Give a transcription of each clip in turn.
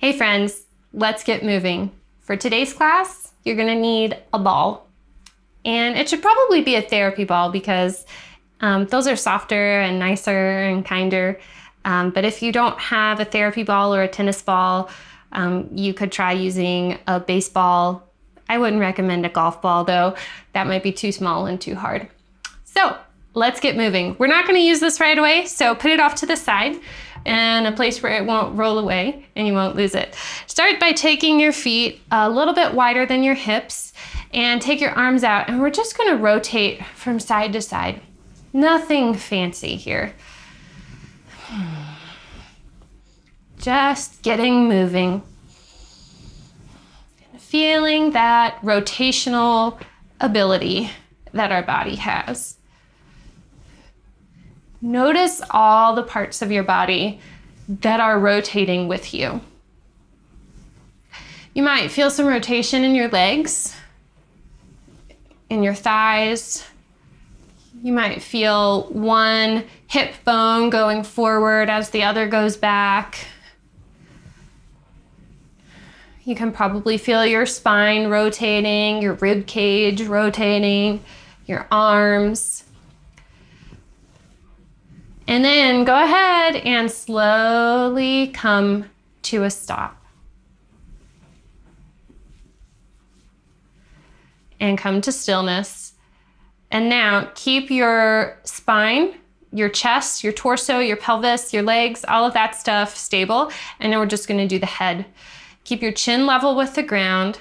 Hey friends, let's get moving. For today's class, you're gonna need a ball. And it should probably be a therapy ball because those are softer and nicer and kinder. But if you don't have a therapy ball or a tennis ball, you could try using a baseball. I wouldn't recommend a golf ball though. That might be too small and too hard. So let's get moving. We're not gonna use this right away, so put it off to the side and a place where it won't roll away and you won't lose it. Start by taking your feet a little bit wider than your hips and take your arms out, and we're just gonna rotate from side to side. Nothing fancy here. Just getting moving. Feeling that rotational ability that our body has. Notice all the parts of your body that are rotating with you. You might feel some rotation in your legs, in your thighs. You might feel one hip bone going forward as the other goes back. You can probably feel your spine rotating, your rib cage rotating, your arms. And then go ahead and slowly come to a stop. And come to stillness. And now keep your spine, your chest, your torso, your pelvis, your legs, all of that stuff stable. And then we're just gonna do the head. Keep your chin level with the ground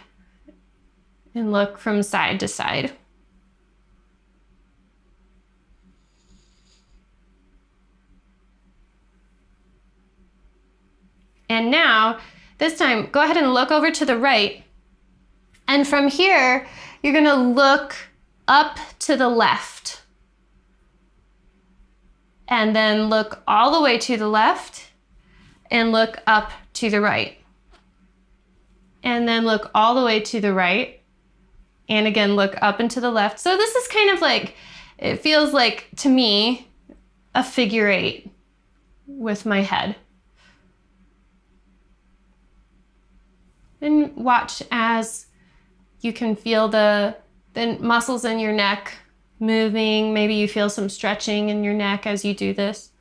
and look from side to side. And now, this time, go ahead and look over to the right. And from here, you're gonna look up to the left. And then look all the way to the left and look up to the right. And then look all the way to the right. And again, look up and to the left. So this is kind of like, it feels like, to me, a figure eight with my head. And watch as you can feel the muscles in your neck moving. Maybe you feel some stretching in your neck as you do this.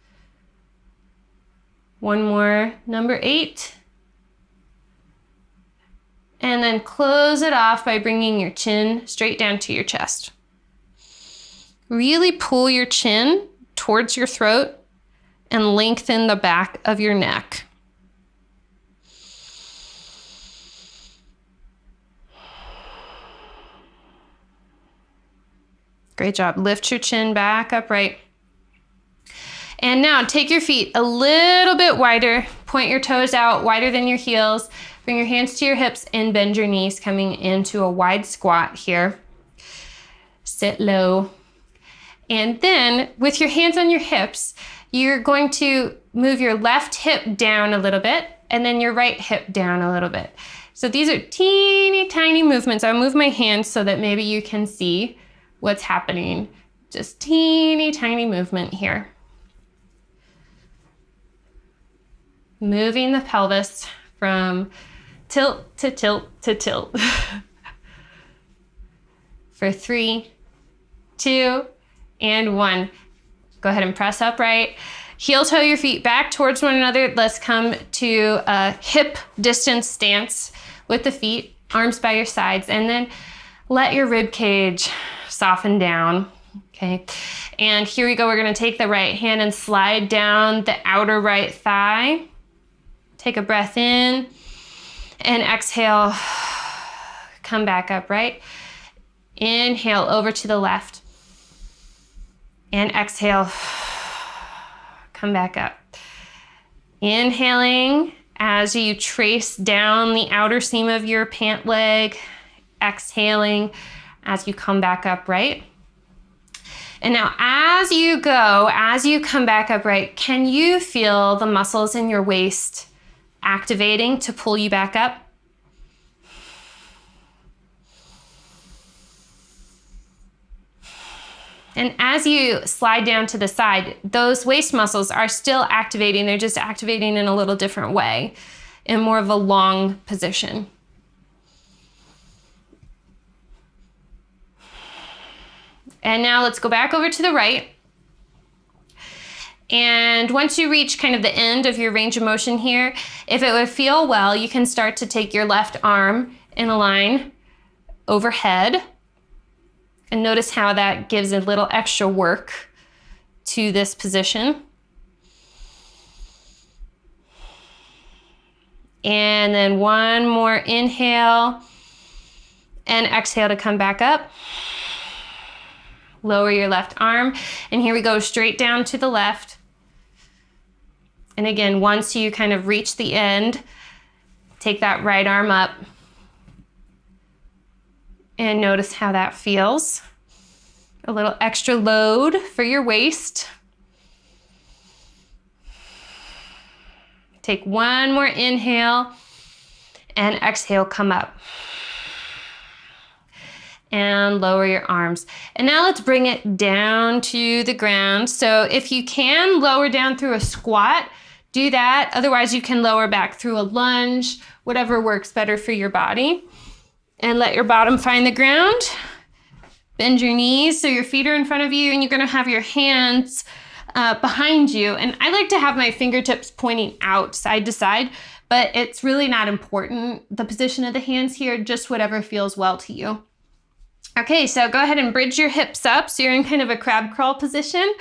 One more, number 8. And then close it off by bringing your chin straight down to your chest. Really pull your chin towards your throat and lengthen the back of your neck. Great job. Lift your chin back upright. And now take your feet a little bit wider. Point your toes out wider than your heels. Bring your hands to your hips and bend your knees, coming into a wide squat here. Sit low. And then with your hands on your hips, you're going to move your left hip down a little bit and then your right hip down a little bit. So these are teeny tiny movements. I'll move my hands so that maybe you can see what's happening. Just teeny tiny movement here. Moving the pelvis from tilt to tilt to tilt. For 3, 2, and 1. Go ahead and press upright. Heel toe your feet back towards one another. Let's come to a hip distance stance with the feet, arms by your sides, and then let your rib cage soften down, okay? And here we go, we're gonna take the right hand and slide down the outer right thigh. Take a breath in and exhale, come back up, right? Inhale over to the left and exhale, come back up. Inhaling as you trace down the outer seam of your pant leg, exhaling as you come back up, right? And now as you go, as you come back up, right, can you feel the muscles in your waist activating to pull you back up? And as you slide down to the side, those waist muscles are still activating. They're just activating in a little different way. in more of a long position. And now let's go back over to the right. And once you reach kind of the end of your range of motion here, if it would feel well, you can start to take your left arm in a line overhead. And notice how that gives a little extra work to this position. And then one more inhale and exhale to come back up. Lower your left arm. And here we go, straight down to the left. And again, once you kind of reach the end, take that right arm up. And notice how that feels. A little extra load for your waist. Take one more inhale and exhale, come up. And lower your arms. And now let's bring it down to the ground. So if you can lower down through a squat, do that. Otherwise you can lower back through a lunge, whatever works better for your body. And let your bottom find the ground. Bend your knees so your feet are in front of you, and you're gonna have your hands behind you. And I like to have my fingertips pointing out side to side, but it's really not important, the position of the hands here, just whatever feels well to you. Okay, so go ahead and bridge your hips up so you're in kind of a crab crawl position.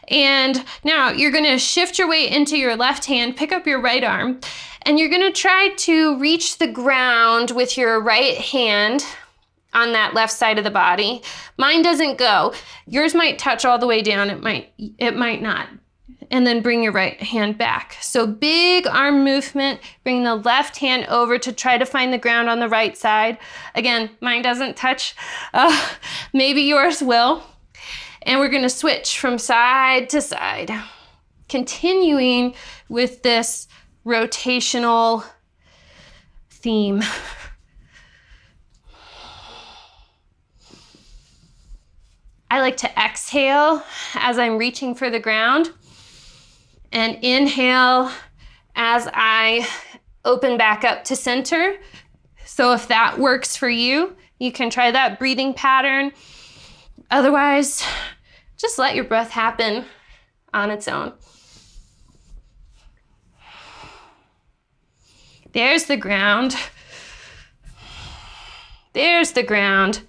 And now you're gonna shift your weight into your left hand, pick up your right arm, and you're gonna try to reach the ground with your right hand on that left side of the body. Mine doesn't go. Yours might touch all the way down, it might not. And then bring your right hand back. So big arm movement, bring the left hand over to try to find the ground on the right side. Again, mine doesn't touch, maybe yours will. And we're gonna switch from side to side, continuing with this rotational theme. I like to exhale as I'm reaching for the ground and inhale as I open back up to center. So if that works for you, you can try that breathing pattern. Otherwise, just let your breath happen on its own. There's the ground. There's the ground.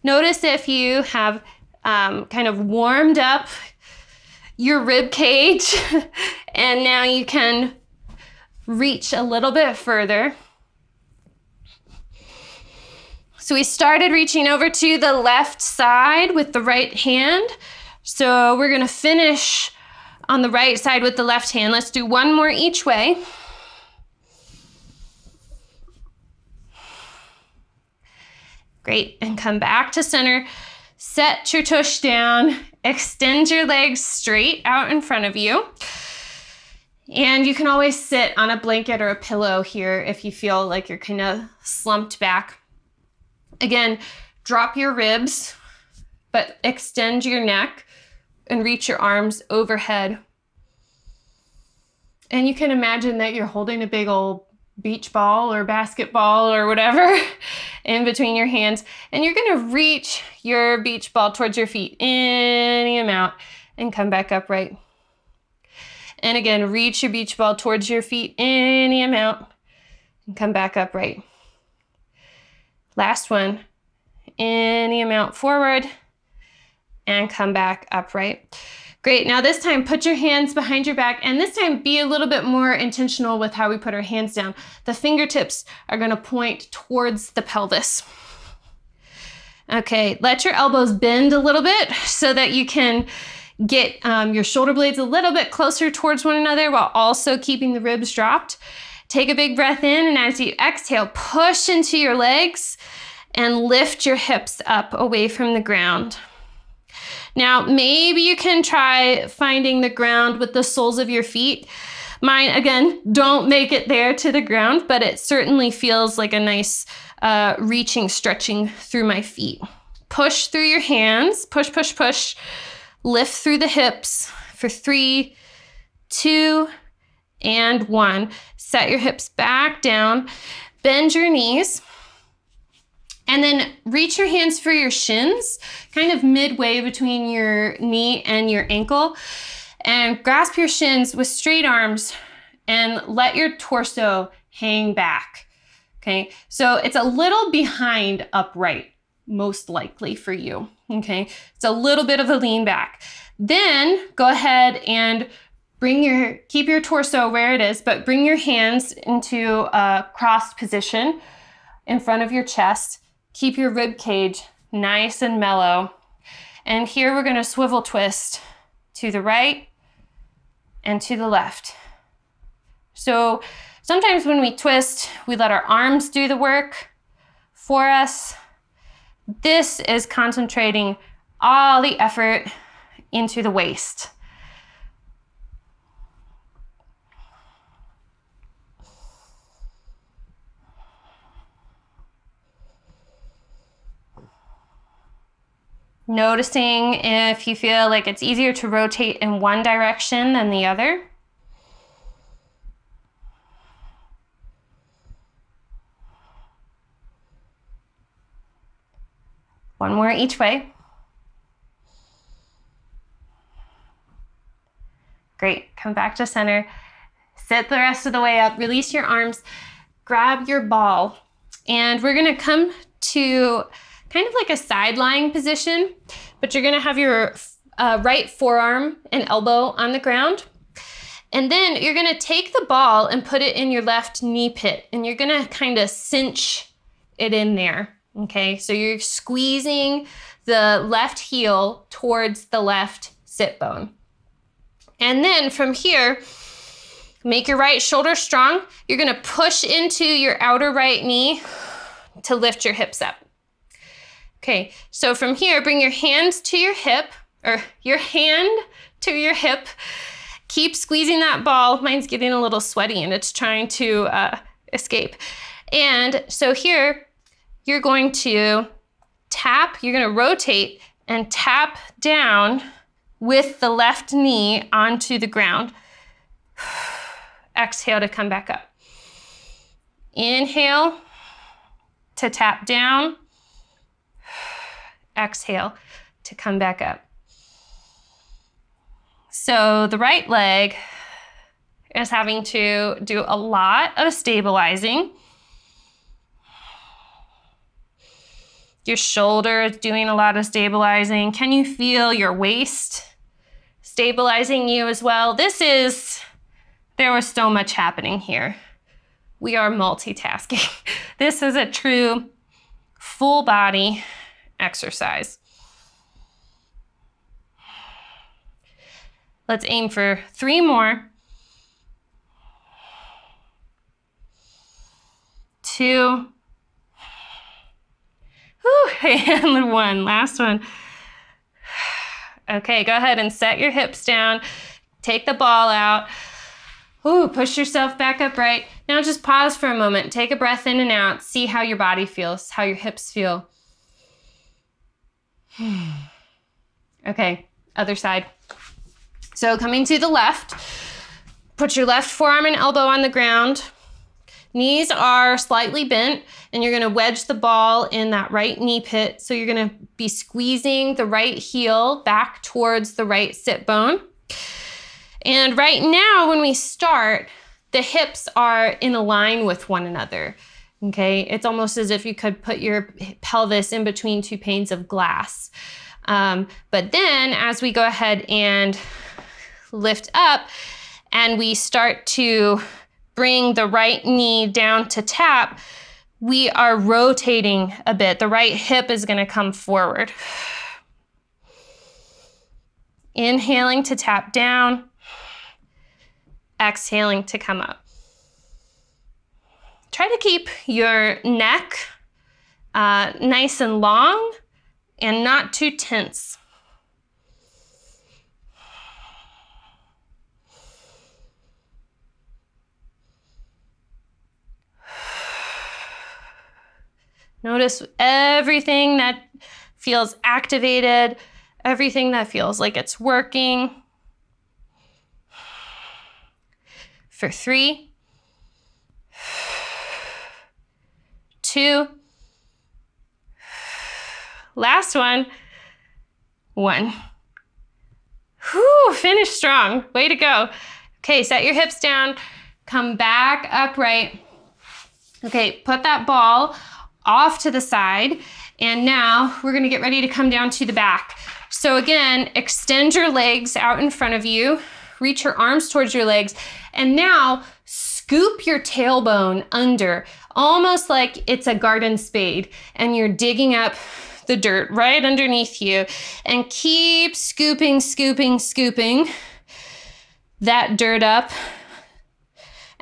Notice if you have kind of warmed up your rib cage and now you can reach a little bit further. So we started reaching over to the left side with the right hand. So we're gonna finish on the right side with the left hand. Let's do one more each way. Great, and come back to center. Set your tush down, extend your legs straight out in front of you. And you can always sit on a blanket or a pillow here if you feel like you're kind of slumped back. Again, drop your ribs, but extend your neck and reach your arms overhead. And you can imagine that you're holding a big old beach ball or basketball or whatever in between your hands. And you're gonna reach your beach ball towards your feet any amount and come back upright. And again, reach your beach ball towards your feet any amount and come back upright. Last one, any amount forward and come back upright. Great, now this time put your hands behind your back, and this time be a little bit more intentional with how we put our hands down. The fingertips are gonna point towards the pelvis. Okay, let your elbows bend a little bit so that you can get your shoulder blades a little bit closer towards one another while also keeping the ribs dropped. Take a big breath in, and as you exhale, push into your legs and lift your hips up away from the ground. Now, maybe you can try finding the ground with the soles of your feet. Mine, again, don't make it there to the ground, but it certainly feels like a nice reaching, stretching through my feet. Push through your hands, push, push, push. Lift through the hips for 3, 2, and 1. Set your hips back down, bend your knees, and then reach your hands for your shins, kind of midway between your knee and your ankle, and grasp your shins with straight arms and let your torso hang back. Okay, so it's a little behind upright, most likely for you. Okay, it's a little bit of a lean back. Then go ahead and keep your torso where it is, but bring your hands into a crossed position in front of your chest. Keep your rib cage nice and mellow. And here we're gonna swivel twist to the right and to the left. So sometimes when we twist, we let our arms do the work for us. This is concentrating all the effort into the waist. Noticing if you feel like it's easier to rotate in one direction than the other. One more each way. Great, come back to center. Sit the rest of the way up, release your arms, grab your ball, and we're gonna come to kind of like a side lying position, but you're gonna have your right forearm and elbow on the ground. And then you're gonna take the ball and put it in your left knee pit, and you're gonna kind of cinch it in there. Okay, so you're squeezing the left heel towards the left sit bone. And then from here, make your right shoulder strong. You're gonna push into your outer right knee to lift your hips up. Okay, so from here, bring your hands to your hip, or your hand to your hip. Keep squeezing that ball. Mine's getting a little sweaty and it's trying to escape. And so here, you're going to tap, you're gonna rotate and tap down with the left knee onto the ground. Exhale to come back up. Inhale to tap down. Exhale to come back up. So the right leg is having to do a lot of stabilizing. Your shoulder is doing a lot of stabilizing. Can you feel your waist stabilizing you as well? There was so much happening here. We are multitasking. This is a true full body exercise. Let's aim for 3 more. 2. And 1, last one. Okay, go ahead and set your hips down. Take the ball out. Push yourself back upright. Now just pause for a moment. Take a breath in and out. See how your body feels, how your hips feel. Okay, other side. So coming to the left, put your left forearm and elbow on the ground. Knees are slightly bent, and you're gonna wedge the ball in that right knee pit. So you're gonna be squeezing the right heel back towards the right sit bone. And right now, when we start, the hips are in a line with one another, okay? It's almost as if you could put your pelvis in between 2 panes of glass. But then as we go ahead and lift up and we start to bring the right knee down to tap, we are rotating a bit. The right hip is gonna come forward. Inhaling to tap down, exhaling to come up. Try to keep your neck nice and long and not too tense. Notice everything that feels activated, everything that feels like it's working. For 3, 2, last one, 1. Whew, finish strong. Way to go. Okay, set your hips down, come back upright. Okay, put that ball off to the side, and now we're gonna get ready to come down to the back. So again, extend your legs out in front of you, reach your arms towards your legs, and now scoop your tailbone under, almost like it's a garden spade, and you're digging up the dirt right underneath you, and keep scooping, scooping, scooping that dirt up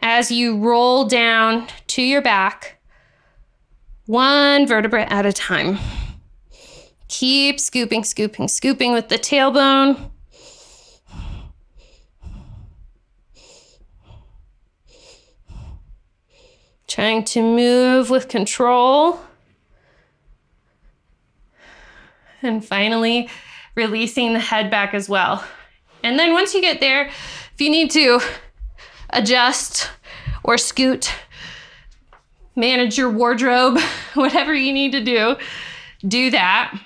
as you roll down to your back, one vertebra at a time. Keep scooping, scooping, scooping with the tailbone. Trying to move with control. And finally, releasing the head back as well. And then once you get there, if you need to adjust or scoot, manage your wardrobe, whatever you need to do that.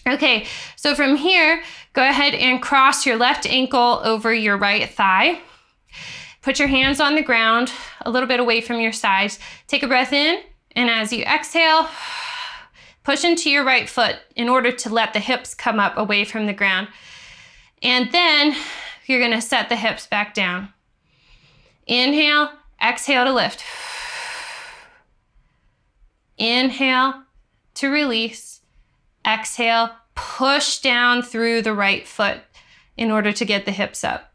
Okay, so from here, go ahead and cross your left ankle over your right thigh. Put your hands on the ground, a little bit away from your sides. Take a breath in, and as you exhale, push into your right foot in order to let the hips come up away from the ground. And then you're gonna set the hips back down. Inhale, exhale to lift. Inhale to release. Exhale, push down through the right foot in order to get the hips up.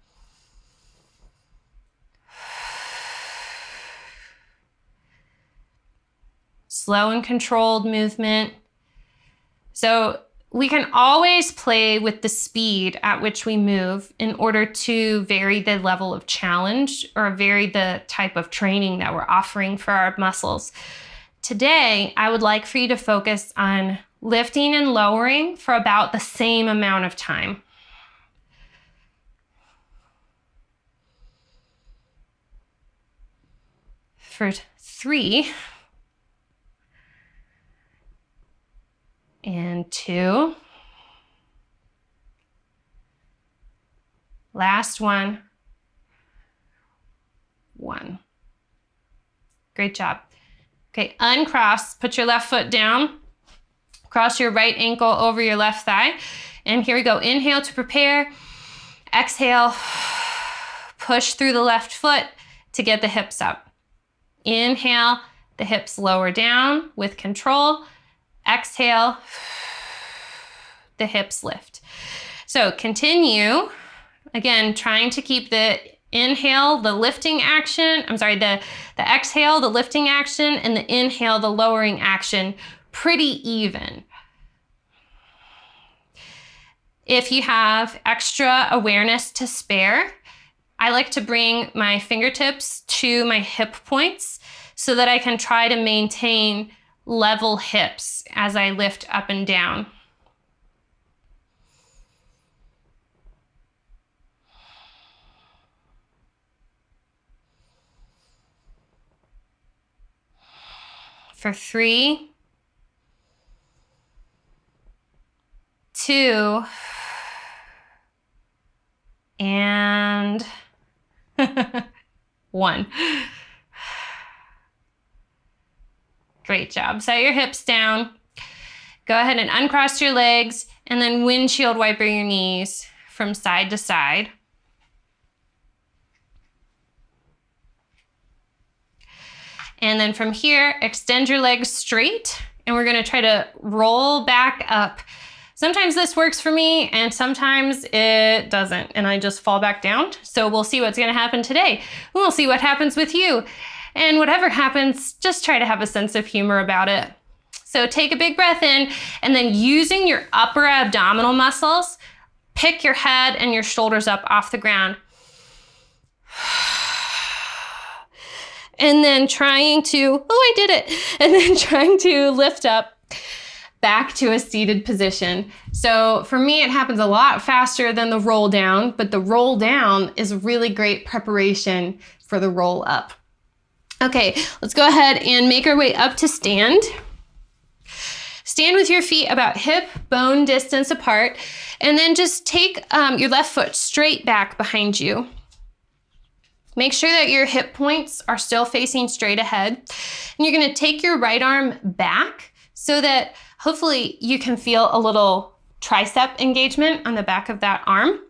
Slow and controlled movement. So we can always play with the speed at which we move in order to vary the level of challenge or vary the type of training that we're offering for our muscles. Today, I would like for you to focus on lifting and lowering for about the same amount of time. For 3, and 2. Last one. 1. Great job. Okay, uncross, put your left foot down, cross your right ankle over your left thigh, and here we go. Inhale to prepare, exhale, push through the left foot to get the hips up. Inhale, the hips lower down with control. Exhale, the hips lift. So continue, again, trying to keep the inhale, the lifting action, the exhale, the lifting action, and the inhale, the lowering action, pretty even. If you have extra awareness to spare, I like to bring my fingertips to my hip points so that I can try to maintain level hips as I lift up and down. For 3, 2, and 1. Great job. Set your hips down. Go ahead and uncross your legs and then windshield wiper your knees from side to side. And then from here, extend your legs straight, and we're gonna try to roll back up. Sometimes this works for me and sometimes it doesn't, and I just fall back down. So we'll see what's gonna happen today. We'll see what happens with you. And whatever happens, just try to have a sense of humor about it. So take a big breath in, and then using your upper abdominal muscles, pick your head and your shoulders up off the ground. And then trying to, oh, I did it. And then trying to lift up. back to a seated position. So for me, it happens a lot faster than the roll down, but the roll down is really great preparation for the roll up. Okay, let's go ahead and make our way up to stand. Stand with your feet about hip bone distance apart, and then just take your left foot straight back behind you. Make sure that your hip points are still facing straight ahead. And you're gonna take your right arm back so that hopefully you can feel a little tricep engagement on the back of that arm.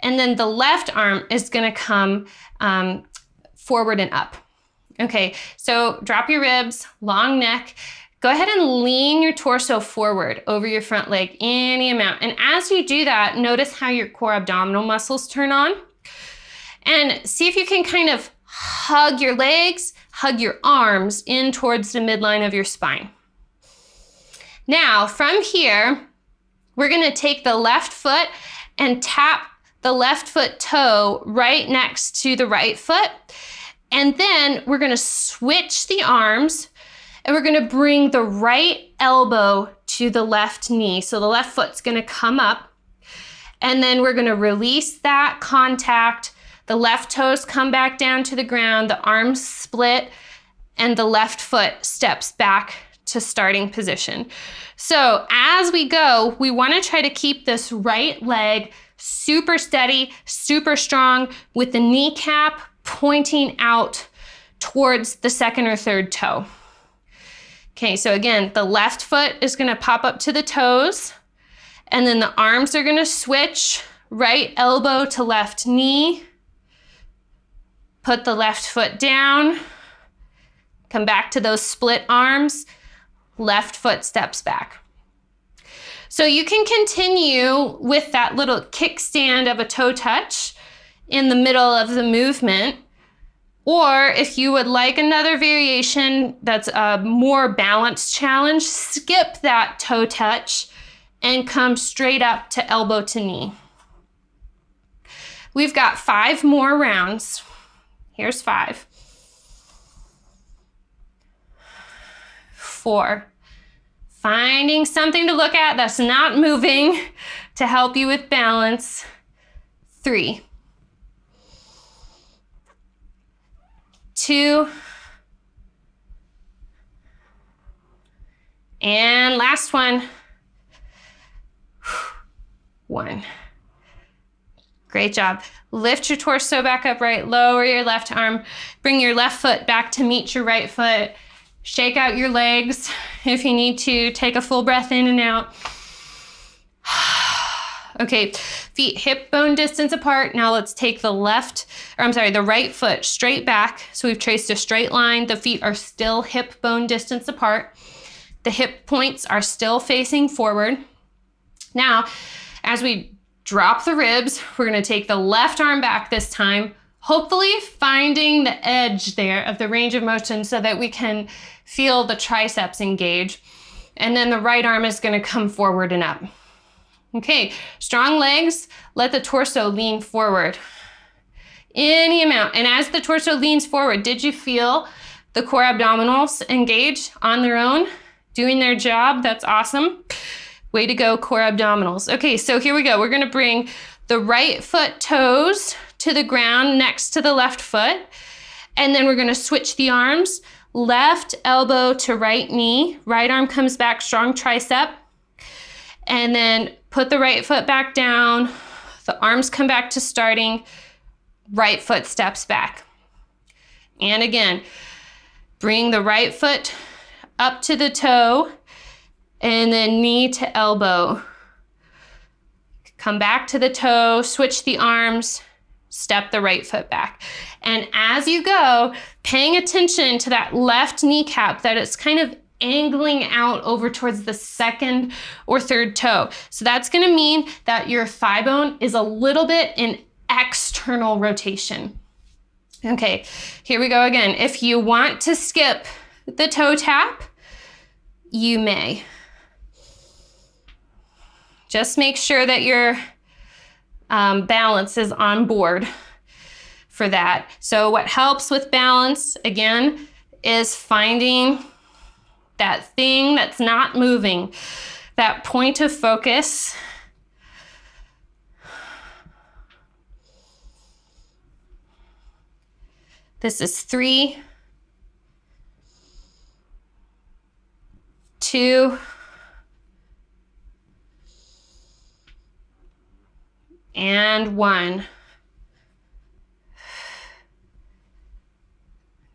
And then the left arm is gonna come forward and up. Okay, so drop your ribs, long neck. Go ahead and lean your torso forward over your front leg any amount. And as you do that, notice how your core abdominal muscles turn on. And see if you can kind of hug your legs, hug your arms in towards the midline of your spine. Now, from here, we're gonna take the left foot and tap the left foot toe right next to the right foot. And then we're gonna switch the arms and we're gonna bring the right elbow to the left knee. So the left foot's gonna come up, and then we're gonna release that contact. The left toes come back down to the ground, the arms split, and the left foot steps back to starting position. So as we go, we wanna try to keep this right leg super steady, super strong, with the kneecap pointing out towards the second or third toe. Okay, so again, the left foot is gonna pop up to the toes, and then the arms are gonna switch, right elbow to left knee, put the left foot down, come back to those split arms, left foot steps back. So you can continue with that little kickstand of a toe touch in the middle of the movement. Or if you would like another variation that's a more balanced challenge, skip that toe touch and come straight up to elbow to knee. We've got 5 more rounds. Here's 5. 4. Finding something to look at that's not moving to help you with balance. 3. 2, and last one. 1. Great job. Lift your torso back upright, lower your left arm, bring your left foot back to meet your right foot. Shake out your legs if you need to. Take a full breath in and out. Okay, feet hip bone distance apart. Now let's take the right foot straight back. So we've traced a straight line. The feet are still hip bone distance apart. The hip points are still facing forward. Now, as we drop the ribs, we're gonna take the left arm back this time, hopefully finding the edge there of the range of motion so that we can feel the triceps engage. And then the right arm is gonna come forward and up. Okay, strong legs, let the torso lean forward. Any amount. And as the torso leans forward, did you feel the core abdominals engage on their own, doing their job? That's awesome. Way to go, core abdominals. Okay, so here we go. We're gonna bring the right foot toes to the ground next to the left foot. And then we're gonna switch the arms. Left elbow to right knee. Right arm comes back, strong tricep. And then put the right foot back down. The arms come back to starting. Right foot steps back. And again, bring the right foot up to the toe and then knee to elbow. Come back to the toe, switch the arms, step the right foot back. And as you go, paying attention to that left kneecap, that it's kind of angling out over towards the second or third toe. So that's gonna mean that your thigh bone is a little bit in external rotation. Okay, here we go again. If you want to skip the toe tap, you may. Just make sure that your balance is on board for that. So what helps with balance, again, is finding that thing that's not moving, that point of focus. This is 3, 2, and 1.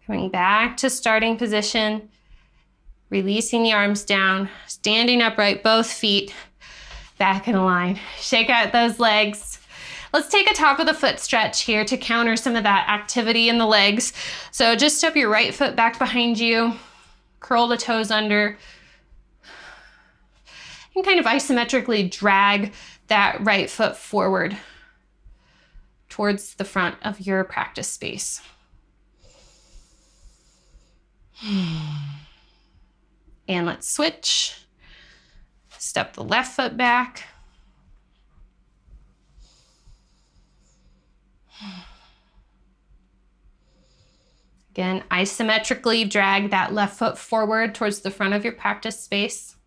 Coming back to starting position, releasing the arms down, standing upright, both feet back in a line. Shake out those legs. Let's take a top of the foot stretch here to counter some of that activity in the legs. So just step your right foot back behind you, curl the toes under, and kind of isometrically drag that right foot forward towards the front of your practice space. And let's switch. Step the left foot back. Again, isometrically drag that left foot forward towards the front of your practice space.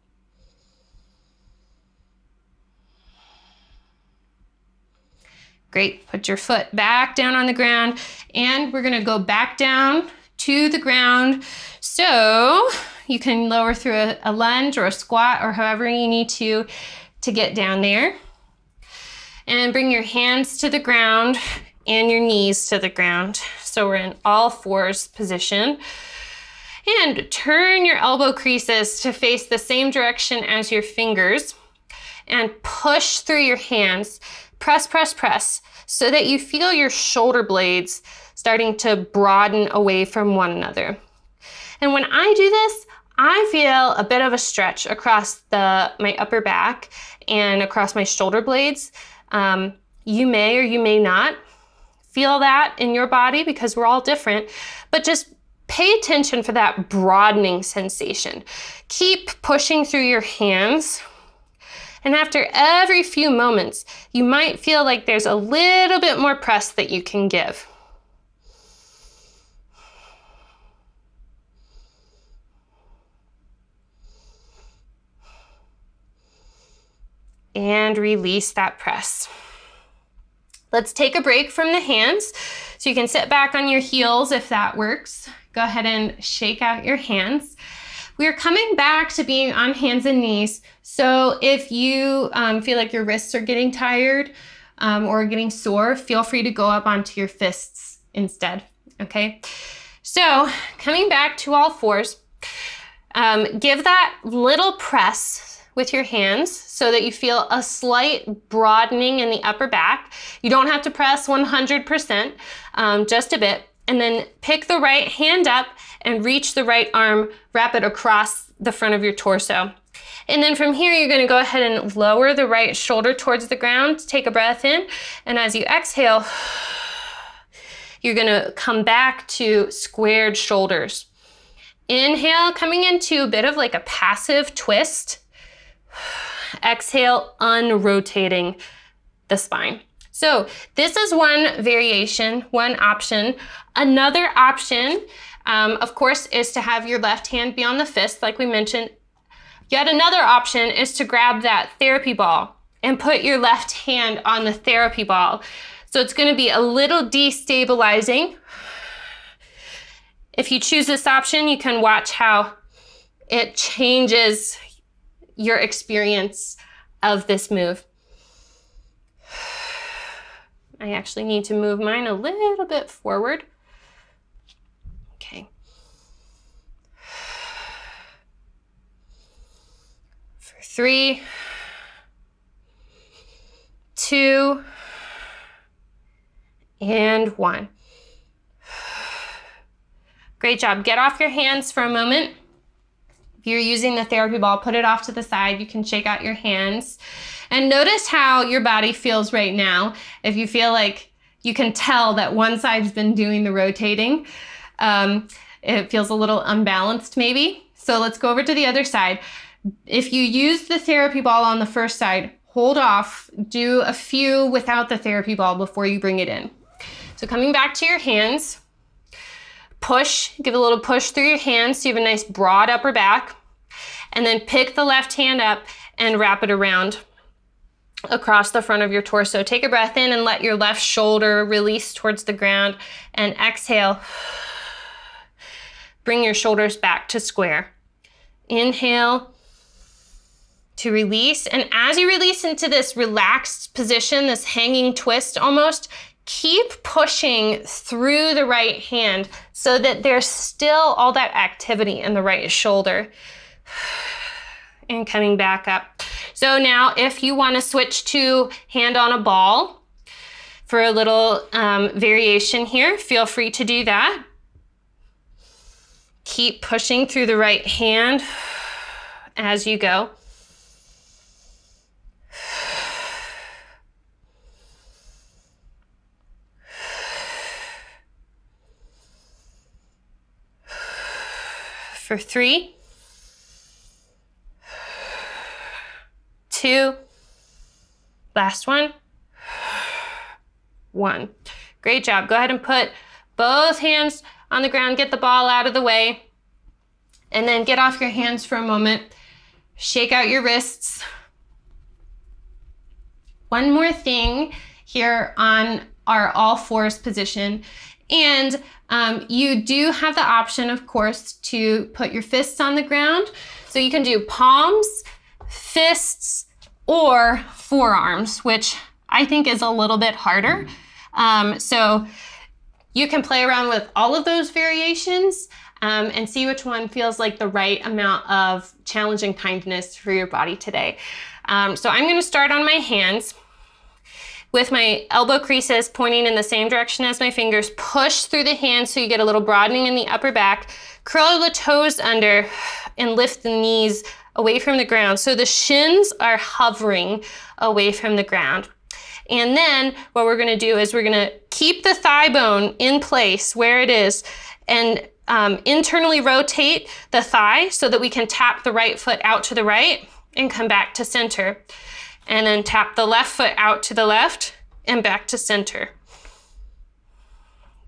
Great, put your foot back down on the ground, and we're gonna go back down to the ground. So you can lower through a lunge or a squat or however you need to get down there. And bring your hands to the ground and your knees to the ground. So we're in all fours position. And turn your elbow creases to face the same direction as your fingers and push through your hands. Press, press, press, so that you feel your shoulder blades starting to broaden away from one another. And when I do this, I feel a bit of a stretch across my upper back and across my shoulder blades. You may or you may not feel that in your body because we're all different, but just pay attention for that broadening sensation. Keep pushing through your hands. And after every few moments, you might feel like there's a little bit more press that you can give. And release that press. Let's take a break from the hands. So you can sit back on your heels if that works. Go ahead and shake out your hands. We are coming back to being on hands and knees. So if you feel like your wrists are getting tired or getting sore, feel free to go up onto your fists instead, okay? So coming back to all fours, give that little press with your hands so that you feel a slight broadening in the upper back. You don't have to press 100%, just a bit. And then pick the right hand up and reach the right arm, wrap it across the front of your torso. And then from here, you're gonna go ahead and lower the right shoulder towards the ground, take a breath in, and as you exhale, you're gonna come back to squared shoulders. Inhale, coming into a bit of like a passive twist. Exhale, unrotating the spine. So this is one variation, one option. Another option, of course, is to have your left hand be on the fist, like we mentioned. Yet another option is to grab that therapy ball and put your left hand on the therapy ball. So it's going to be a little destabilizing. If you choose this option, you can watch how it changes your experience of this move. I actually need to move mine a little bit forward. Okay. For 3, 2, and 1. Great job. Get off your hands for a moment. If you're using the therapy ball, put it off to the side. You can shake out your hands. And notice how your body feels right now. If you feel like you can tell that one side's been doing the rotating, it feels a little unbalanced maybe. So let's go over to the other side. If you use the therapy ball on the first side, hold off, do a few without the therapy ball before you bring it in. So coming back to your hands, push, give a little push through your hands so you have a nice broad upper back. And then pick the left hand up and wrap it around across the front of your torso. Take a breath in and let your left shoulder release towards the ground, and exhale. Bring your shoulders back to square. Inhale to release, and as you release into this relaxed position, this hanging twist almost, keep pushing through the right hand so that there's still all that activity in the right shoulder. And coming back up. So now if you want to switch to hand on a ball for a little variation here, feel free to do that. Keep pushing through the right hand as you go. For 3, 2, last one, 1. Great job. Go ahead and put both hands on the ground, get the ball out of the way, and then get off your hands for a moment. Shake out your wrists. One more thing here on our all fours position, and you do have the option, of course, to put your fists on the ground. So you can do palms, fists, or forearms, which I think is a little bit harder. So you can play around with all of those variations and see which one feels like the right amount of challenge and kindness for your body today. So I'm going to start on my hands with my elbow creases pointing in the same direction as my fingers. Push through the hands so you get a little broadening in the upper back. Curl the toes under and lift the knees away from the ground. So the shins are hovering away from the ground. And then what we're gonna do is we're gonna keep the thigh bone in place where it is and internally rotate the thigh so that we can tap the right foot out to the right and come back to center. And then tap the left foot out to the left and back to center.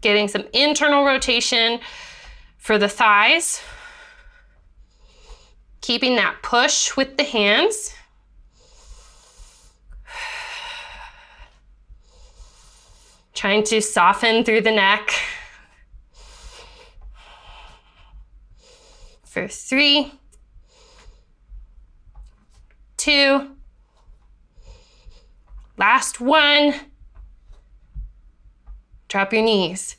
Getting some internal rotation for the thighs. Keeping that push with the hands. Trying to soften through the neck. For 3, 2, last one. Drop your knees.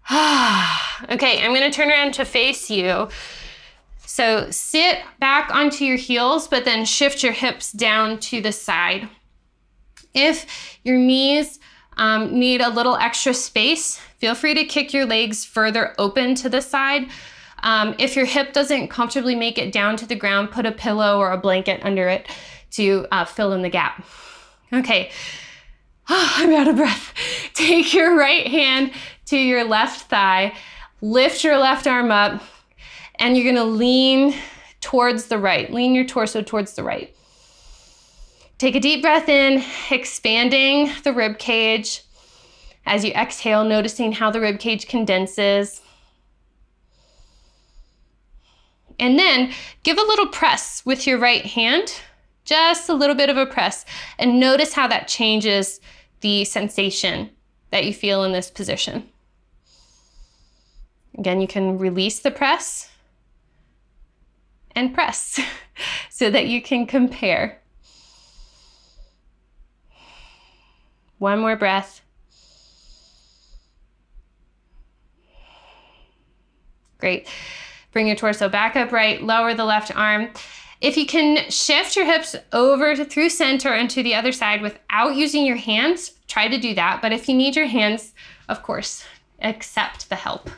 Okay, I'm gonna turn around to face you. So sit back onto your heels, but then shift your hips down to the side. If your knees need a little extra space, feel free to kick your legs further open to the side. If your hip doesn't comfortably make it down to the ground, put a pillow or a blanket under it to fill in the gap. Okay, I'm out of breath. Take your right hand to your left thigh, lift your left arm up, and you're gonna lean towards the right. Lean your torso towards the right. Take a deep breath in, expanding the rib cage. As you exhale, noticing how the rib cage condenses. And then give a little press with your right hand, just a little bit of a press, and notice how that changes the sensation that you feel in this position. Again, you can release the press and press so that you can compare. One more breath. Great. Bring your torso back upright, lower the left arm. If you can shift your hips over through center and to the other side without using your hands, try to do that. But if you need your hands, of course, accept the help.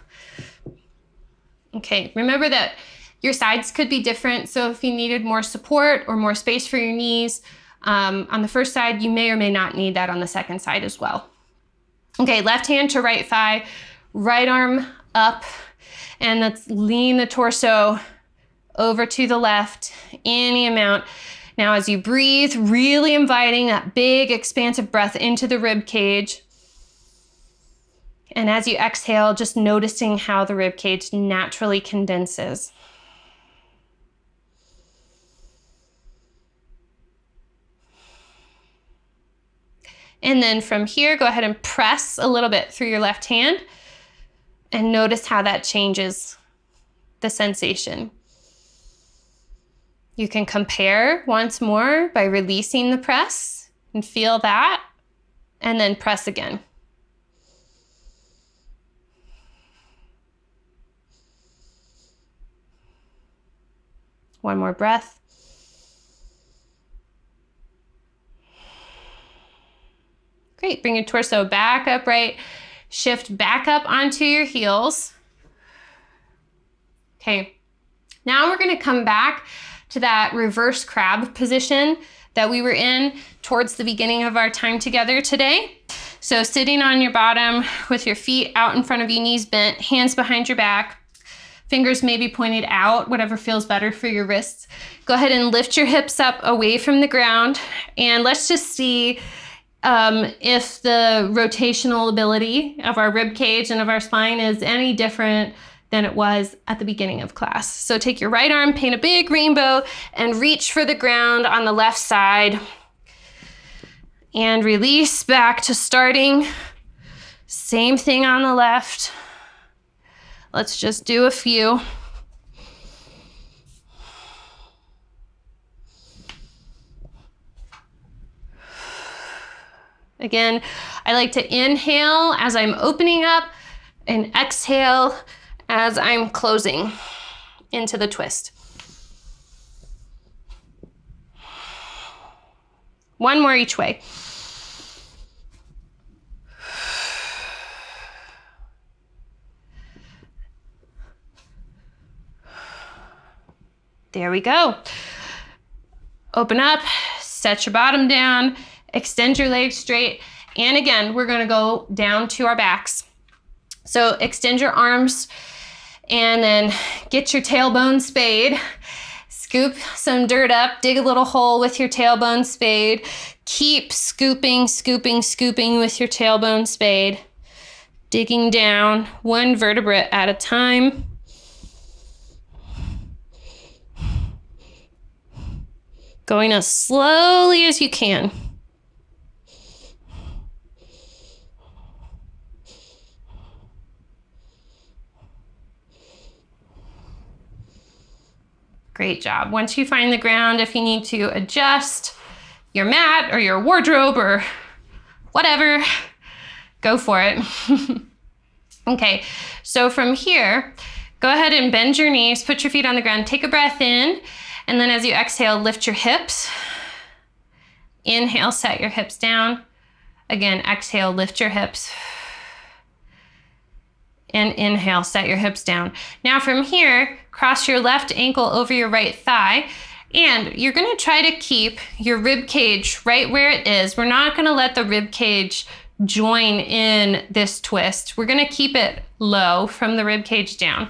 Okay, remember that your sides could be different. So if you needed more support or more space for your knees on the first side, you may or may not need that on the second side as well. Okay, left hand to right thigh, right arm up, and let's lean the torso over to the left, any amount. Now as you breathe, really inviting that big expansive breath into the rib cage. And as you exhale, just noticing how the rib cage naturally condenses. And then from here, go ahead and press a little bit through your left hand and notice how that changes the sensation. You can compare once more by releasing the press and feel that, and then press again. One more breath. Great, bring your torso back upright, shift back up onto your heels. Okay, now we're gonna come back to that reverse crab position that we were in towards the beginning of our time together today. So sitting on your bottom with your feet out in front of you, knees bent, hands behind your back, fingers maybe pointed out, whatever feels better for your wrists. Go ahead and lift your hips up away from the ground, and let's just see if the rotational ability of our rib cage and of our spine is any different than it was at the beginning of class. So take your right arm, paint a big rainbow, and reach for the ground on the left side. And release back to starting. Same thing on the left. Let's just do a few. Again, I like to inhale as I'm opening up and exhale as I'm closing into the twist. One more each way. There we go. Open up, set your bottom down, extend your legs straight. And again, we're gonna go down to our backs. So extend your arms and then get your tailbone spade. Scoop some dirt up, dig a little hole with your tailbone spade. Keep scooping, scooping, scooping with your tailbone spade. Digging down one vertebrae at a time. Going as slowly as you can. Great job. Once you find the ground, if you need to adjust your mat or your wardrobe or whatever, go for it. Okay, so from here, go ahead and bend your knees, put your feet on the ground, take a breath in, and then as you exhale, lift your hips. Inhale, set your hips down. Again, exhale, lift your hips. And inhale, set your hips down. Now from here, cross your left ankle over your right thigh, and you're gonna try to keep your rib cage right where it is. We're not gonna let the rib cage join in this twist. We're gonna keep it low from the rib cage down,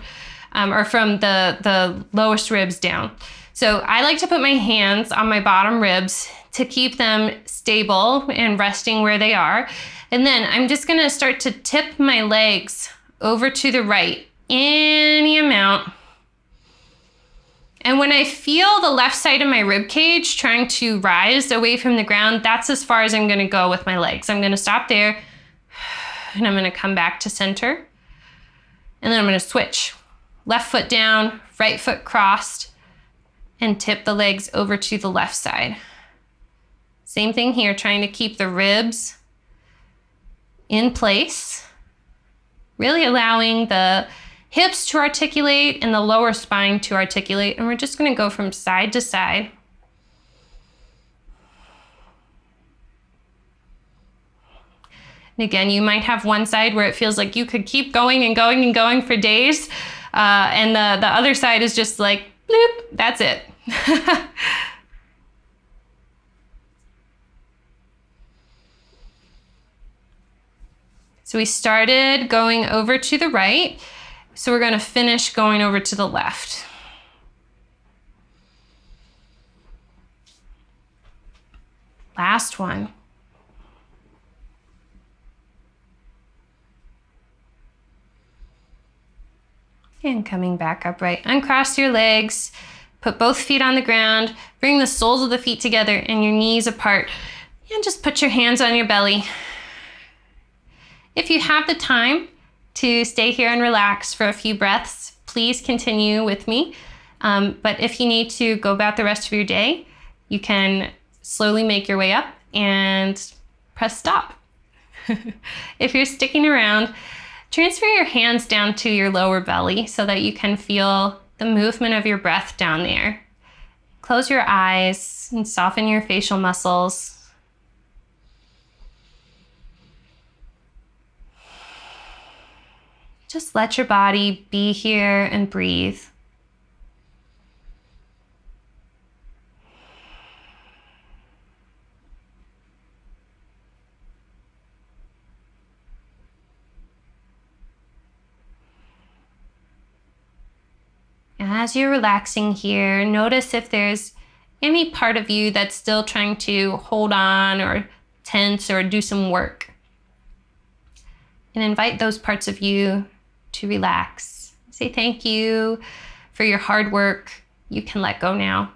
or from the lowest ribs down. So I like to put my hands on my bottom ribs to keep them stable and resting where they are. And then I'm just gonna start to tip my legs over to the right, any amount. And when I feel the left side of my rib cage trying to rise away from the ground, that's as far as I'm gonna go with my legs. I'm gonna stop there, and I'm gonna come back to center. And then I'm gonna switch. Left foot down, right foot crossed, and tip the legs over to the left side. Same thing here, trying to keep the ribs in place. Really allowing the hips to articulate and the lower spine to articulate. And we're just gonna go from side to side. And again, you might have one side where it feels like you could keep going and going and going for days. And the other side is just like, bloop, that's it. So we started going over to the right, so we're gonna finish going over to the left. Last one. And coming back upright. Uncross your legs, put both feet on the ground, bring the soles of the feet together and your knees apart. And just put your hands on your belly. If you have the time to stay here and relax for a few breaths, please continue with me. But if you need to go about the rest of your day, you can slowly make your way up and press stop. If you're sticking around, transfer your hands down to your lower belly so that you can feel the movement of your breath down there. Close your eyes and soften your facial muscles. Just let your body be here and breathe. As you're relaxing here, notice if there's any part of you that's still trying to hold on or tense or do some work. And invite those parts of you to relax. Say thank you for your hard work. You can let go now.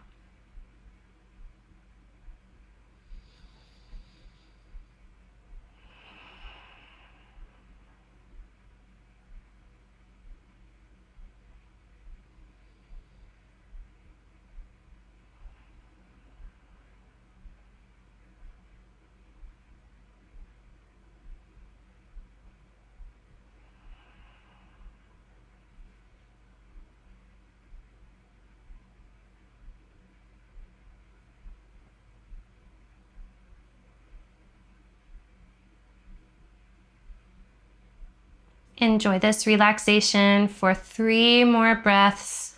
Enjoy this relaxation for 3 more breaths.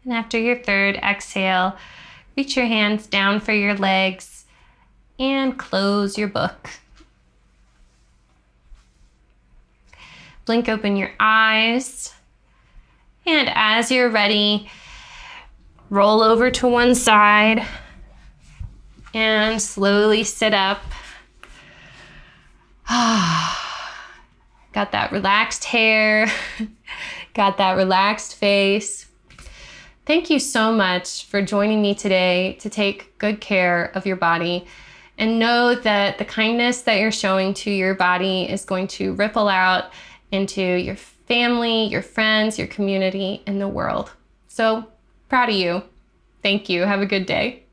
And after your 3rd exhale, reach your hands down for your legs and close your book. Blink open your eyes. And as you're ready, roll over to one side and slowly sit up. Got that relaxed hair, got that relaxed face. Thank you so much for joining me today to take good care of your body, and know that the kindness that you're showing to your body is going to ripple out into your family, your friends, your community, and the world. So proud of you. Thank you. Have a good day.